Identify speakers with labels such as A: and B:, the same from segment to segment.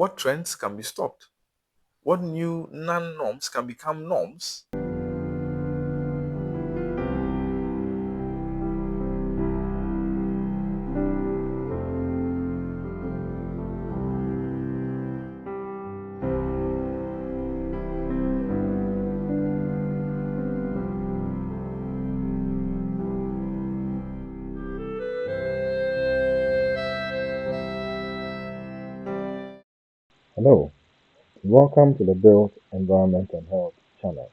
A: What trends can be stopped? What new non-norms can become norms?
B: Hello, welcome to the Built Environment and Health channel.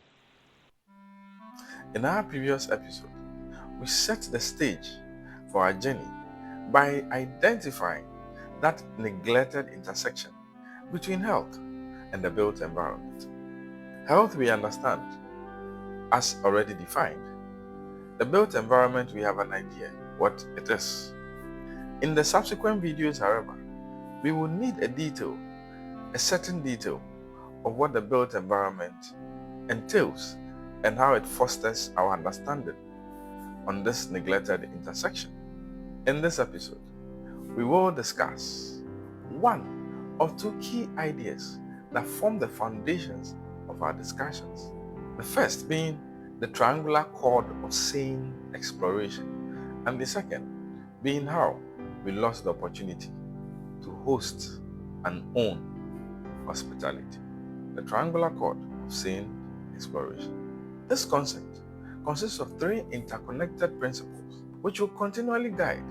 A: In our previous episode, we set the stage for our journey by identifying that neglected intersection between health and the built environment. Health we understand as already defined. The built environment we have an idea what it is. In the subsequent videos, however, we will need a certain detail of what the built environment entails and how it fosters our understanding on this neglected intersection. In this episode, we will discuss one of two key ideas that form the foundations of our discussions. The first being the triangular chord of sane exploration, and the second being how we lost the opportunity to host and own hospitality. The triangular chord of sane exploration. This concept consists of three interconnected principles which will continually guide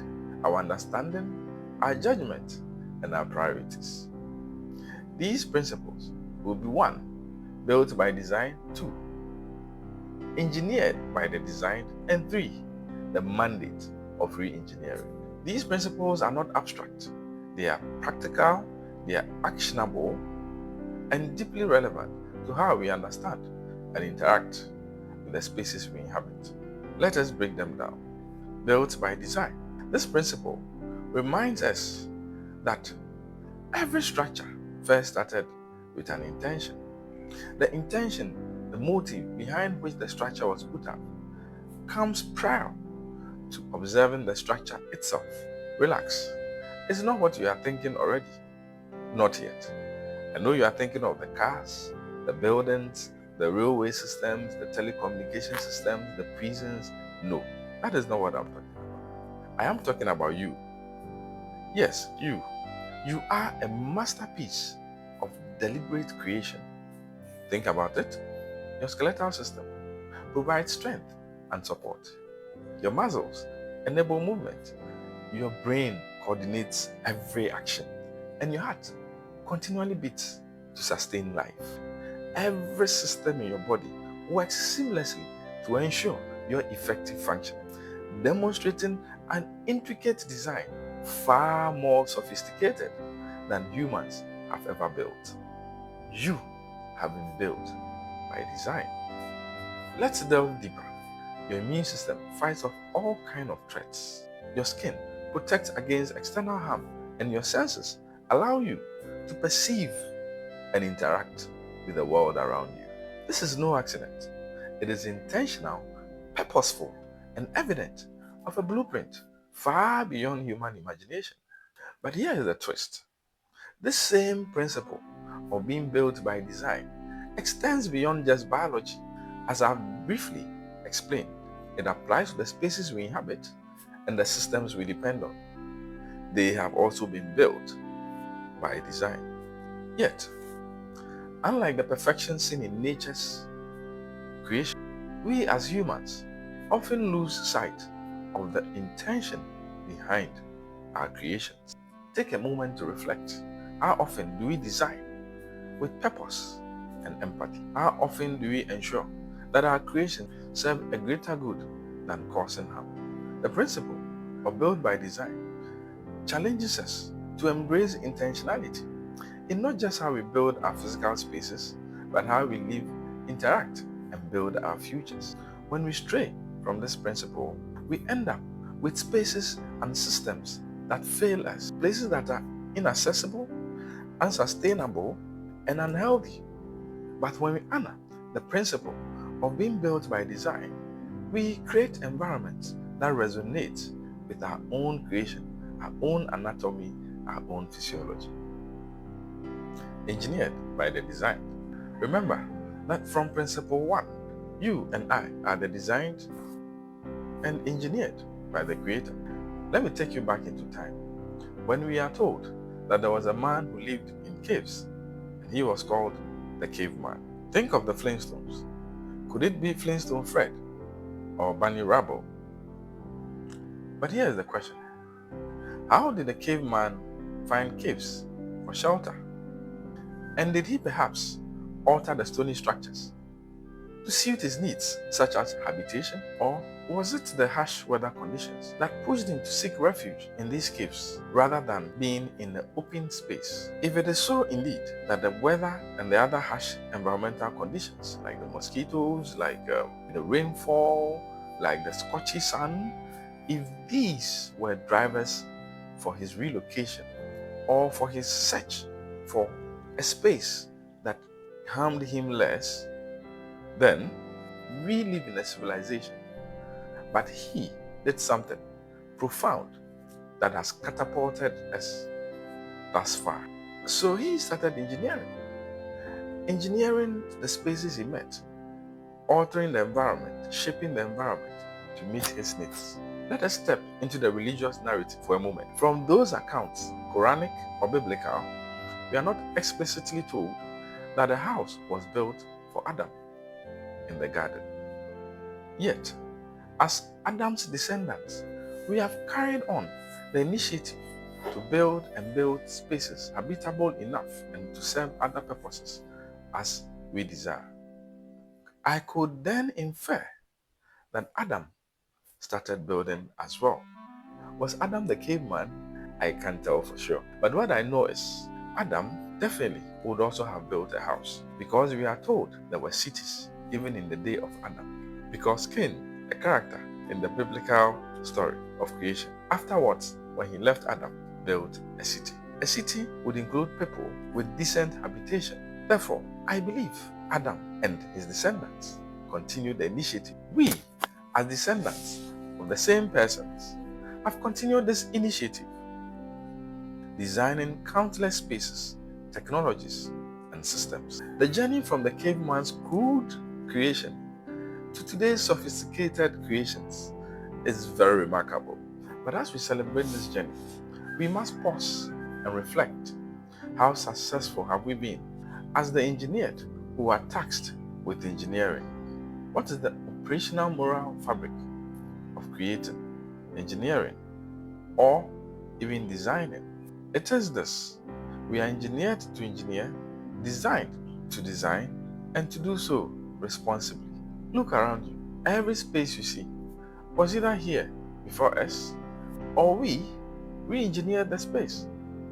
A: our understanding, our judgment, and our priorities. These principles will be 1. Built by design, 2. Engineered by the design, and 3. The mandate of reengineering. These principles are not abstract. They are practical, they are actionable, and deeply relevant to how we understand and interact with the spaces we inhabit. Let us break them down. Built by design. This principle reminds us that every structure first started with an intention. The intention, the motive behind which the structure was put up, comes prior to observing the structure itself. Relax. It's not what you are thinking already. Not yet. I know you are thinking of the cars, the buildings, the railway systems, the telecommunication systems, the prisons. No, that is not what I'm talking about. I am talking about you. Yes, you. You are a masterpiece of deliberate creation. Think about it. Your skeletal system provides strength and support. Your muscles enable movement. Your brain coordinates every action. And your heart continually beats to sustain life. Every system in your body works seamlessly to ensure your effective function, demonstrating an intricate design far more sophisticated than humans have ever built. You have been built by design. Let's delve deeper. Your immune system fights off all kinds of threats. Your skin protects against external harm, and your senses allow you to perceive and interact with the world around you. This is no accident. It is intentional, purposeful, and evident of a blueprint far beyond human imagination. But here is the twist. This same principle of being built by design extends beyond just biology. As I've briefly explained, it applies to the spaces we inhabit and the systems we depend on. They have also been built by design. Yet, unlike the perfection seen in nature's creation, we as humans often lose sight of the intention behind our creations. Take a moment to reflect. How often do we design with purpose and empathy? How often do we ensure that our creations serve a greater good than causing harm? The principle of built by design challenges us to embrace intentionality in not just how we build our physical spaces, but how we live, interact, and build our futures. When we stray from this principle, we end up with spaces and systems that fail us, places that are inaccessible, unsustainable, and unhealthy. But when we honor the principle of being built by design, we create environments that resonate with our own creation, our own anatomy, our own physiology. engineered by the design. Remember that from principle 1, you and I are the designed and engineered by the Creator. Let me take you back into time when we are told that there was a man who lived in caves and he was called the caveman. Think of the Flintstones. Could it be Flintstone Fred or Bunny Rubble? But here is the question. How did the caveman find caves for shelter? And did he perhaps alter the stony structures to suit his needs, such as habitation? Or was it the harsh weather conditions that pushed him to seek refuge in these caves rather than being in the open space? If it is so indeed that the weather and the other harsh environmental conditions, like the mosquitoes, like the rainfall, like the scorchy sun, if these were drivers for his relocation or for his search for a space that harmed him less, then we live in a civilization. But he did something profound that has catapulted us thus far. So he started engineering the spaces he met, altering the environment, shaping the environment to meet his needs. Let us step into the religious narrative for a moment. From those accounts, Quranic or biblical, we are not explicitly told that the house was built for Adam in the garden. Yet, as Adam's descendants, we have carried on the initiative to build and build spaces habitable enough and to serve other purposes as we desire. I could then infer that Adam started building as well. Was Adam the caveman? I can't tell for sure. But what I know is Adam definitely would also have built a house, because we are told there were cities even in the day of Adam. Because Cain, a character in the biblical story of creation, afterwards, when he left Adam, built a city. A city would include people with decent habitation. Therefore, I believe Adam and his descendants continued the initiative. We, as descendants of the same persons, have continued this initiative, designing countless spaces, technologies, and systems. The journey from the caveman's crude creation to today's sophisticated creations is very remarkable. But as we celebrate this journey, we must pause and reflect. How successful have we been as the engineered who are tasked with engineering? What is the operational moral fabric of creating, engineering, or even designing? It is this: we are engineered to engineer, designed to design, and to do so responsibly. Look around you. Every space you see was either here before us, or we re-engineered the space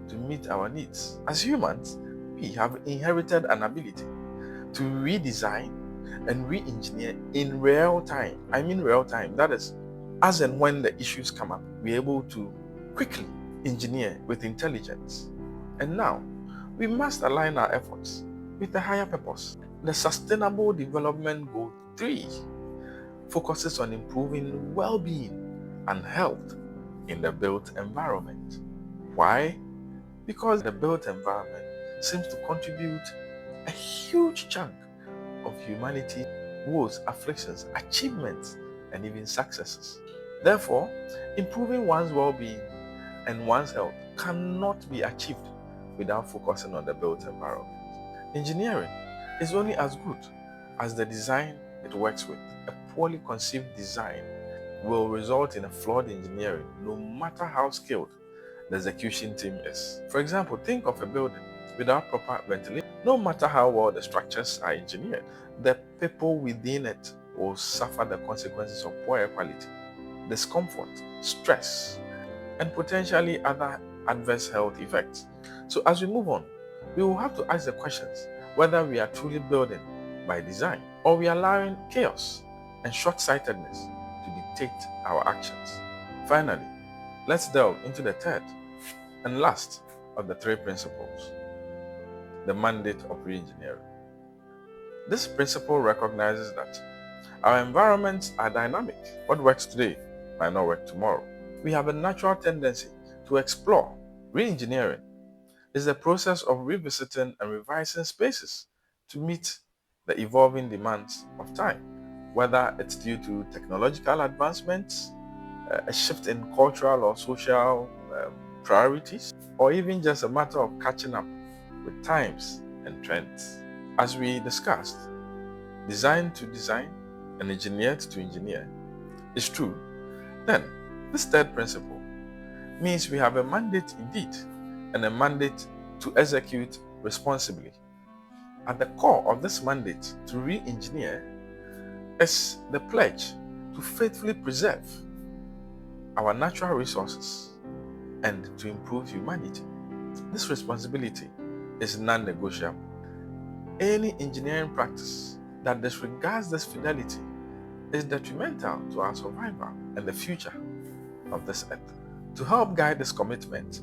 A: to meet our needs. As humans, we have inherited an ability to redesign and re-engineer in real time. I mean real time. That is, as and when the issues come up, we're able to quickly engineer with intelligence. And now, we must align our efforts with the higher purpose. The Sustainable Development Goal 3 focuses on improving well-being and health in the built environment. Why? Because the built environment seems to contribute a huge chunk of humanity's woes, afflictions, achievements, and even successes. Therefore, improving one's well-being and one's health cannot be achieved without focusing on the built environment. Engineering is only as good as the design it works with. A poorly conceived design will result in a flawed engineering, no matter how skilled the execution team is. For example, think of a building without proper ventilation. No matter how well the structures are engineered, the people within it will suffer the consequences of poor air quality, discomfort, stress, and potentially other adverse health effects. So as we move on, we will have to ask the questions whether we are truly building by design, or we are allowing chaos and short-sightedness to dictate our actions. Finally, let's delve into the third and last of the three principles, the mandate of reengineering. This principle recognizes that our environments are dynamic. What works today might not work tomorrow. We have a natural tendency to explore reengineering is the process of revisiting and revising spaces to meet the evolving demands of time, whether it's due to technological advancements, a shift in cultural or social priorities, or even just a matter of catching up with times and trends. As we discussed, design to design and engineered to engineer is true, then this third principle means we have a mandate indeed, and a mandate to execute responsibly. At the core of this mandate to re-engineer is the pledge to faithfully preserve our natural resources and to improve humanity. This responsibility is non-negotiable. Any engineering practice that disregards this fidelity is detrimental to our survival and the future of this earth. To help guide this commitment,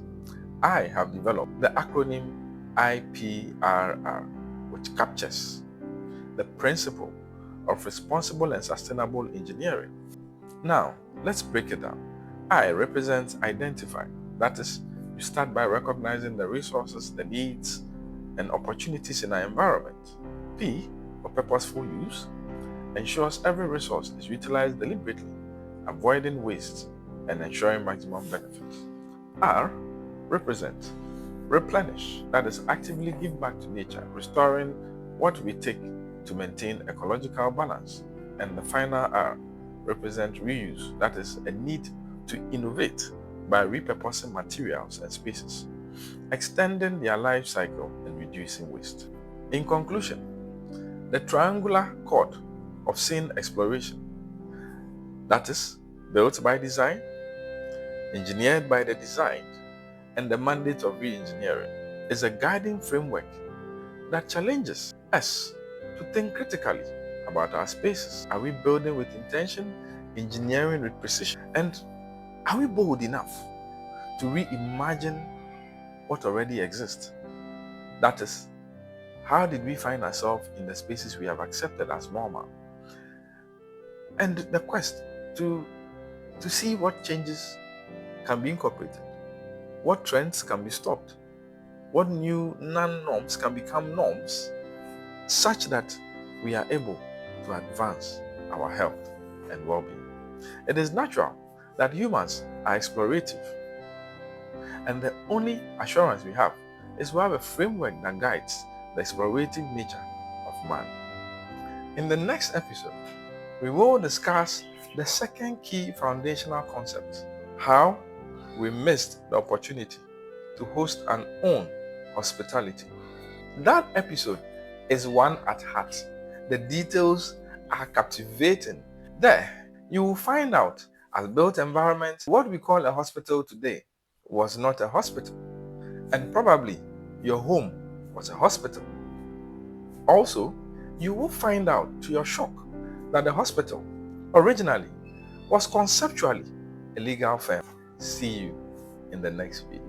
A: I have developed the acronym IPRR, which captures the principle of responsible and sustainable engineering. Now, let's break it down. I represents identify. That is, you start by recognizing the resources, the needs, and opportunities in our environment. P, for purposeful use, ensures every resource is utilized deliberately, avoiding waste and ensuring maximum benefit. R, represent. Replenish. That is, actively give back to nature, restoring what we take to maintain ecological balance. And the final R, represent reuse. That is, a need to innovate by repurposing materials and spaces, extending their life cycle and reducing waste. In conclusion, the triangular cord of sane exploration, that is, built by design, engineered by the designed, and the mandate of re-engineering, is a guiding framework that challenges us to think critically about our spaces. Are we building with intention, engineering with precision, and are we bold enough to reimagine what already exists? That is, how did we find ourselves in the spaces we have accepted as normal? And the quest to see what changes can be incorporated, what trends can be stopped, what new non-norms can become norms, such that we are able to advance our health and well-being. It is natural that humans are explorative, and the only assurance we have is to have a framework that guides the explorative nature of man. In the next episode, we will discuss the second key foundational concept: how we missed the opportunity to host and own hospitality. That episode is one at heart. The details are captivating. There, you will find out, as built environment, what we call a hospital today was not a hospital, and probably your home was a hospital. Also, you will find out, to your shock, that the hospital originally was conceptually a legal firm. See you in the next video.